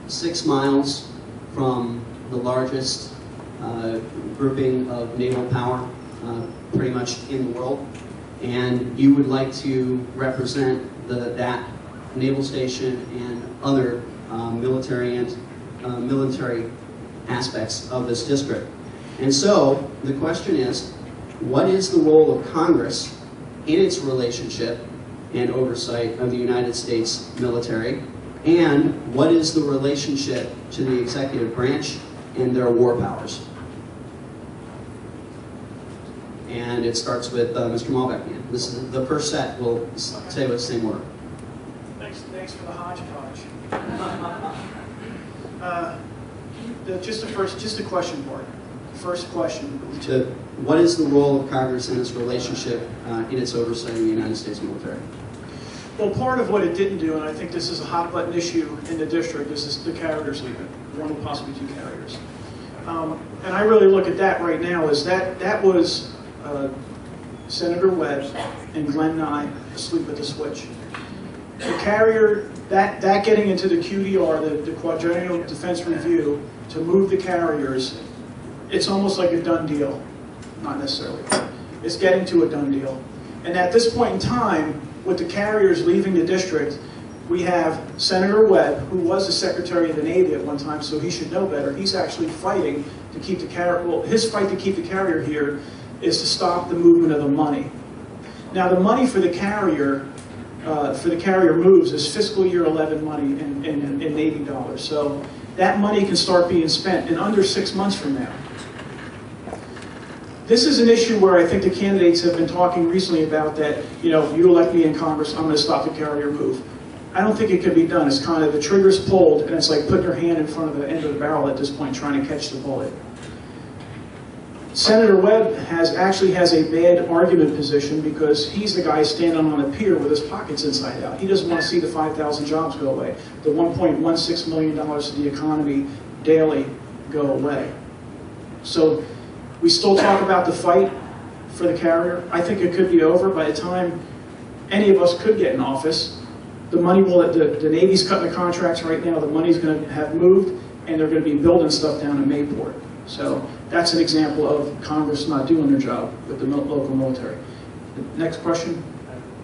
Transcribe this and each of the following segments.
6 miles from the largest grouping of naval power pretty much in the world, and you would like to represent that naval station and other military aspects of this district. And so the question is, what is the role of Congress in its relationship and oversight of the United States military, and what is the relationship to the executive branch and their war powers? And it starts with Mr. Malbeck again. This is the first set. We'll say with the same word. Thanks for the hodgepodge. Just a question part. First question. What is the role of Congress in its relationship in its oversight of the United States military? Well, part of what it didn't do, and I think this is a hot button issue in the district, is the carriers leaving, one or possibly 2 carriers. And I really look at that right now as that was Senator Webb and Glenn Nye asleep at the switch. The carrier, that getting into the QDR, the Quadrennial Defense Review, to move the carriers, it's almost like a done deal. Not necessarily. It's getting to a done deal. And at this point in time, with the carriers leaving the district, we have Senator Webb, who was the Secretary of the Navy at one time, so he should know better. He's actually fighting to keep the carrier, well, his fight to keep the carrier here is to stop the movement of the money. Now, the money for the carrier moves is fiscal year 11 money in Navy dollars. So that money can start being spent in under 6 months from now. This is an issue where I think the candidates have been talking recently about that, you elect me in Congress, I'm going to stop the carrier move. I don't think it can be done. It's kind of the trigger's pulled, and it's like putting your hand in front of the end of the barrel at this point, trying to catch the bullet. Senator Webb actually has a bad argument position because he's the guy standing on a pier with his pockets inside out. He doesn't want to see the 5,000 jobs go away, the $1.16 million to the economy daily go away. So we still talk about the fight for the carrier. I think it could be over by the time any of us could get in office. The money the Navy's cutting the contracts right now, the money's going to have moved, and they're going to be building stuff down in Mayport. So that's an example of Congress not doing their job with the local military. Next question.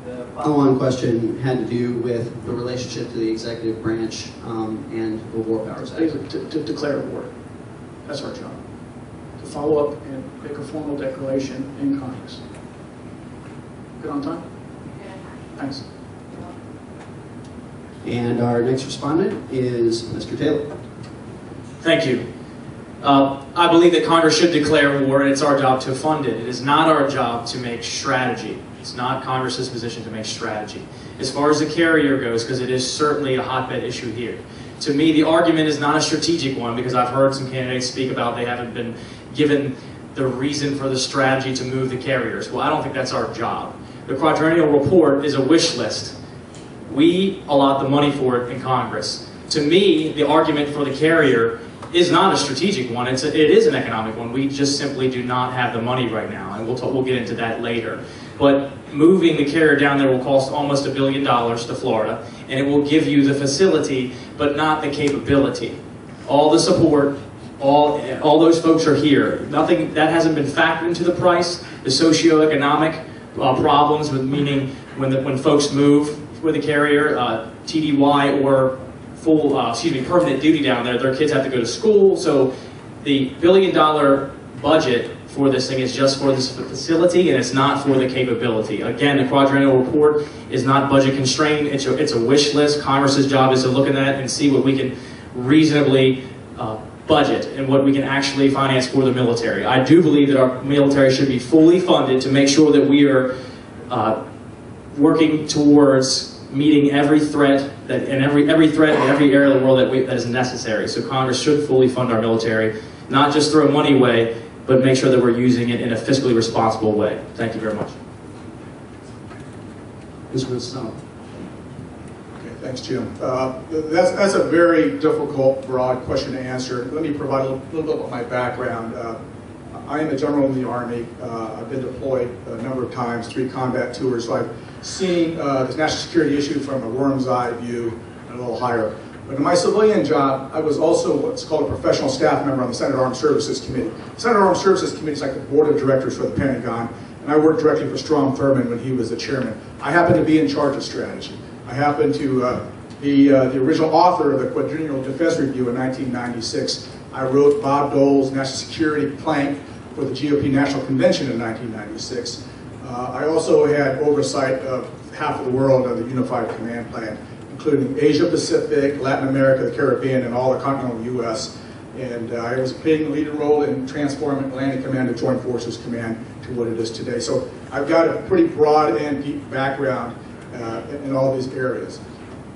The follow-on question had to do with the relationship to the executive branch and the War Powers Act. To declare war. That's our job. To follow up and make a formal declaration in Congress. Good on time? Thanks. And our next respondent is Mr. Taylor. Thank you. I believe that Congress should declare war, and it's our job to fund it. It is not our job to make strategy. It's not Congress's position to make strategy. As far as the carrier goes, because it is certainly a hotbed issue here, to me the argument is not a strategic one, because I've heard some candidates speak about they haven't been given the reason for the strategy to move the carriers. Well, I don't think that's our job. The Quadrennial Report is a wish list. We allot the money for it in Congress. To me, the argument for the carrier is not a strategic one. It is an economic one. We just simply do not have the money right now, and we'll get into that later. But moving the carrier down there will cost almost $1 billion to Florida, and it will give you the facility, but not the capability. All the support, all those folks are here. Nothing that hasn't been factored into the price. The socioeconomic problems with meaning when folks move with a carrier, TDY or permanent duty down there, their kids have to go to school. So the $1 billion budget for this thing is just for this facility, and it's not for the capability. Again, the Quadrennial Report is not budget constrained. It's a wish list. Congress's job is to look at that and see what we can reasonably budget and what we can actually finance for the military. I do believe that our military should be fully funded to make sure that we are working towards meeting every threat and every threat in every area of the world that is necessary. So Congress should fully fund our military, not just throw money away, but make sure that we're using it in a fiscally responsible way. Thank you very much. Mr. Stone. Okay, thanks, Jim. That's a very difficult, broad question to answer. Let me provide a little bit of my background. I am a general in the Army. I've been deployed a number of times, 3 combat tours, so I've seen this national security issue from a worm's eye view and a little higher But in my civilian job, I was also what's called a professional staff member on the Senate Armed Services Committee. The Senate Armed Services Committee is like the board of directors for the Pentagon, and I worked directly for Strom Thurmond when he was the chairman. I happened to be in charge of strategy. I happened to be the original author of the Quadrennial Defense Review in 1996. I wrote Bob Dole's National Security Plank for the GOP National Convention in 1996. I also had oversight of half of the world of the Unified Command Plan, including Asia Pacific, Latin America, the Caribbean, and all the continental U.S. And I was playing a leading role in transforming Atlantic Command to Joint Forces Command to what it is today. So I've got a pretty broad and deep background in all these areas.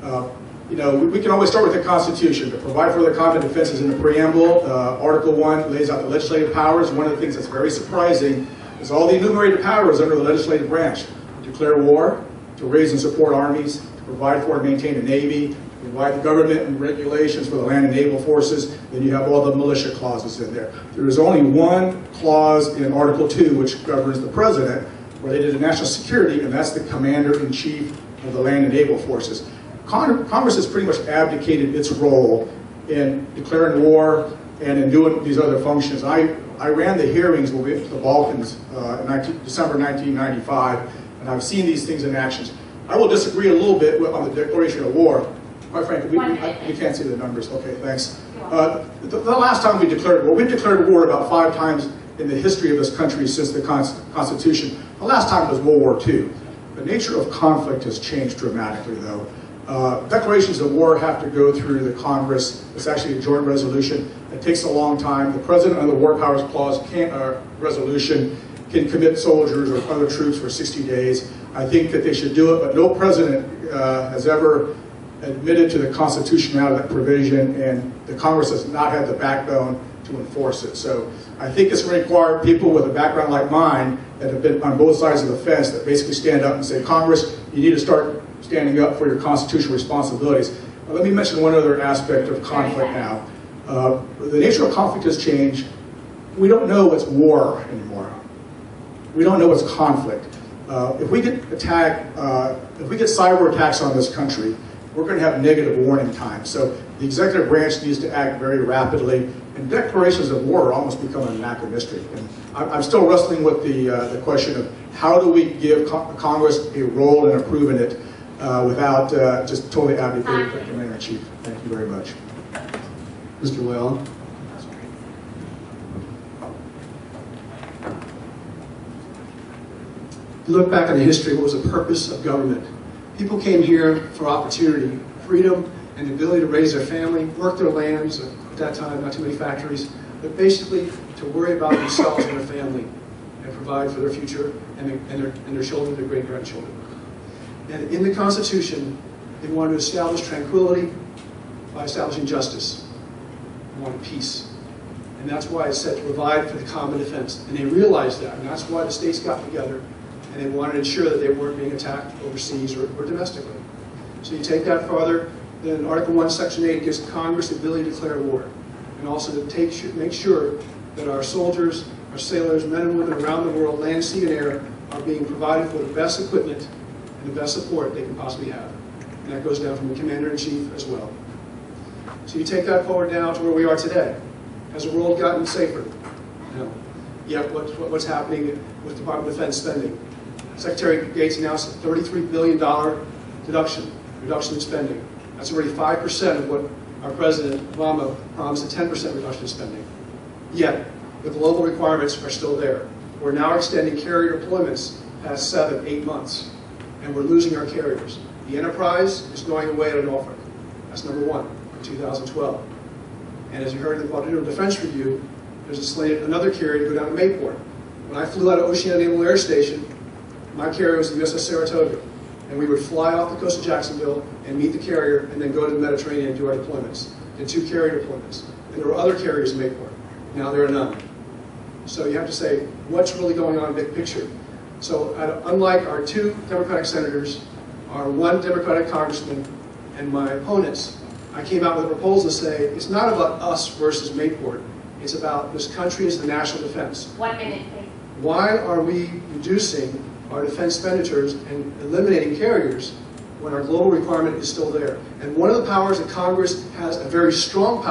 You know, we can always start with the Constitution. To provide for the common defense is in the preamble. Article 1 lays out the legislative powers. One of the things that's very surprising is all the enumerated powers under the legislative branch. To declare war, to raise and support armies, to provide for and maintain a navy, to provide the government and regulations for the land and naval forces. Then you have all the militia clauses in there. There is only one clause in Article 2 which governs the president related to national security, and that's the commander-in-chief of the land and naval forces. Congress has pretty much abdicated its role in declaring war and in doing these other functions. I ran the hearings with the Balkans in December 1995, and I've seen these things in action. I will disagree a little bit on the declaration of war. Quite frankly, we can't see the numbers. Okay, thanks. The last time we declared war, we've declared war about 5 times in the history of this country since the Constitution. The last time was World War II. The nature of conflict has changed dramatically, though. Declarations of war have to go through the Congress. It's actually a joint resolution. It takes a long time. The President under the War Powers Clause resolution can commit soldiers or other troops for 60 days. I think that they should do it, but no president has ever admitted to the constitutionality of that provision, and the Congress has not had the backbone to enforce it. So I think it's going to require people with a background like mine that have been on both sides of the fence that basically stand up and say, Congress, you need to start standing up for your constitutional responsibilities. Let me mention one other aspect of conflict now. The nature of conflict has changed. We don't know what's war anymore. We don't know what's conflict. If we get cyber attacks on this country, we're going to have negative warning time. So the executive branch needs to act very rapidly, and declarations of war are almost becoming anachronistic. And I'm still wrestling with the question of how do we give Congress a role in approving it without just totally abdicating for Commander-in-Chief. Thank you very much. Mr. Loyola. You look back on the history, what was the purpose of government? People came here for opportunity, freedom, and the ability to raise their family, work their lands, at that time, not too many factories, but basically to worry about themselves and their family and provide for their future and their children, their great-grandchildren. And in the Constitution, they wanted to establish tranquility by establishing justice. They wanted peace. And that's why it said to provide for the common defense. And they realized that, and that's why the states got together, and they wanted to ensure that they weren't being attacked overseas or domestically. So you take that farther, then Article 1, Section 8 gives Congress the ability to declare war, and also to make sure that our soldiers, our sailors, men and women around the world, land, sea, and air, are being provided for the best equipment and the best support they can possibly have. And that goes down from the Commander-in-Chief as well. So you take that forward now to where we are today. Has the world gotten safer? No. Yet what's happening with Department of Defense spending? Secretary Gates announced a $33 billion reduction in spending. That's already 5% of what our President Obama promised, a 10% reduction in spending. Yet, the global requirements are still there. We're now extending carrier deployments past 7, 8 months, and we're losing our carriers. The Enterprise is going away at Norfolk. That's number 1 in 2012. And as you heard in the ODU Defense Review, there's a slated another carrier to go down to Mayport. When I flew out of Oceana Naval Air Station, my carrier was the USS Saratoga. And we would fly off the coast of Jacksonville and meet the carrier and then go to the Mediterranean and do our deployments. And 2 carrier deployments. And there were other carriers in Mayport. Now there are none. So you have to say, what's really going on in big picture? So unlike our 2 Democratic senators, our 1 Democratic congressman, and my opponents, I came out with a proposal to say, it's not about us versus Mayport. It's about this country as the national defense. 1 minute, please. Why are we reducing our defense expenditures and eliminating carriers when our global requirement is still there. And one of the powers that Congress has, a very strong power,